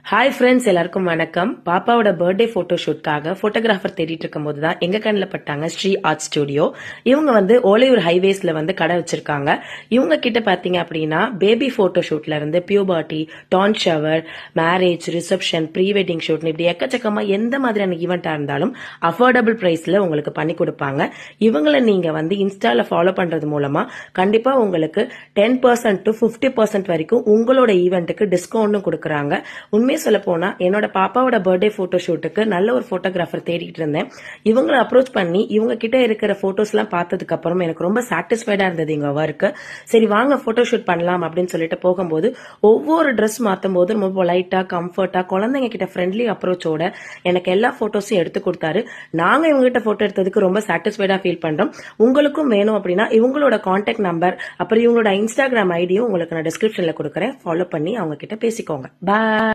Hi friends, எல்லாருக்கும் வணக்கம். பாப்பாவோட பர்த்டே போட்டோ ஷூட்காக போட்டோகிராஃபர் தேடிட்டு இருக்கும் போது தான் எங்க கண்ணில் பட்டாங்க ஸ்ரீ ஆர்ட் ஸ்டுடியோ. இவங்க ஓலையூர் ஹைவேஸ்ல கடை வச்சிருக்காங்க. இவங்க கிட்ட பாத்தீங்க அப்படின்னா பேபி போட்டோ ஷூட்ல இருந்து பியூபர்ட்டி, டான் shower, marriage, reception, pre wedding shoot இப்படி எக்கச்சக்கமா எந்த மாதிரியான ஈவெண்டா இருந்தாலும் அஃபோர்டபுள் பிரைஸ்ல உங்களுக்கு பண்ணி கொடுப்பாங்க. இவங்களை நீங்க இன்ஸ்டால ஃபாலோ பண்றது மூலமா கண்டிப்பா உங்களுக்கு 10% to 50% வரைக்கும் உங்களோட ஈவெண்ட்டுக்கு டிஸ்கவுண்டும் கொடுக்குறாங்க. உண்மை சொல்ல போனா என்னோட பாப்பாவோட பர்த்டே போட்டோ ஷூட்டுக்கு நல்ல ஒரு போட்டோகிராஃபர் தேடிட்டு இருந்தேன். இவங்களை அப்ரோச் பண்ணி இவங்க கிட்ட இருக்கிற போட்டோஸ் எல்லாம் பார்த்ததுக்கு அப்புறம் எனக்கு ரொம்ப சாட்டிஸ்ஃபைடா இருந்தது எங்க ஒர்க்கு. சரி வாங்க போட்டோ ஷூட் பண்ணலாம் அப்படின்னு சொல்லிட்டு போகும்போது ஒவ்வொரு ட்ரெஸ் மாத்தும் போது ரொம்ப பொலைட்டா, கம்ஃபர்ட்டா, குழந்தைங்க கிட்ட ஃப்ரெண்ட்லி அப்ரோச்சோட எனக்கு எல்லா போட்டோஸும் எடுத்து கொடுத்தாரு. நாங்க இவங்க கிட்ட போட்டோ எடுத்ததுக்கு ரொம்ப சாட்டிஸ்ஃபைடா ஃபீல் பண்றோம். உங்களுக்கும் வேணும் அப்படின்னா இவங்களோட கான்டாக்ட் நம்பர் அப்புறம் இவங்களோட இன்ஸ்டாகிராம் ஐடியும் உங்களுக்கு நான் டிஸ்கிரிப்ஷன்ல கொடுக்குறேன். ஃபாலோ பண்ணி அவங்க கிட்ட பேசிக்கோங்க. பாய்.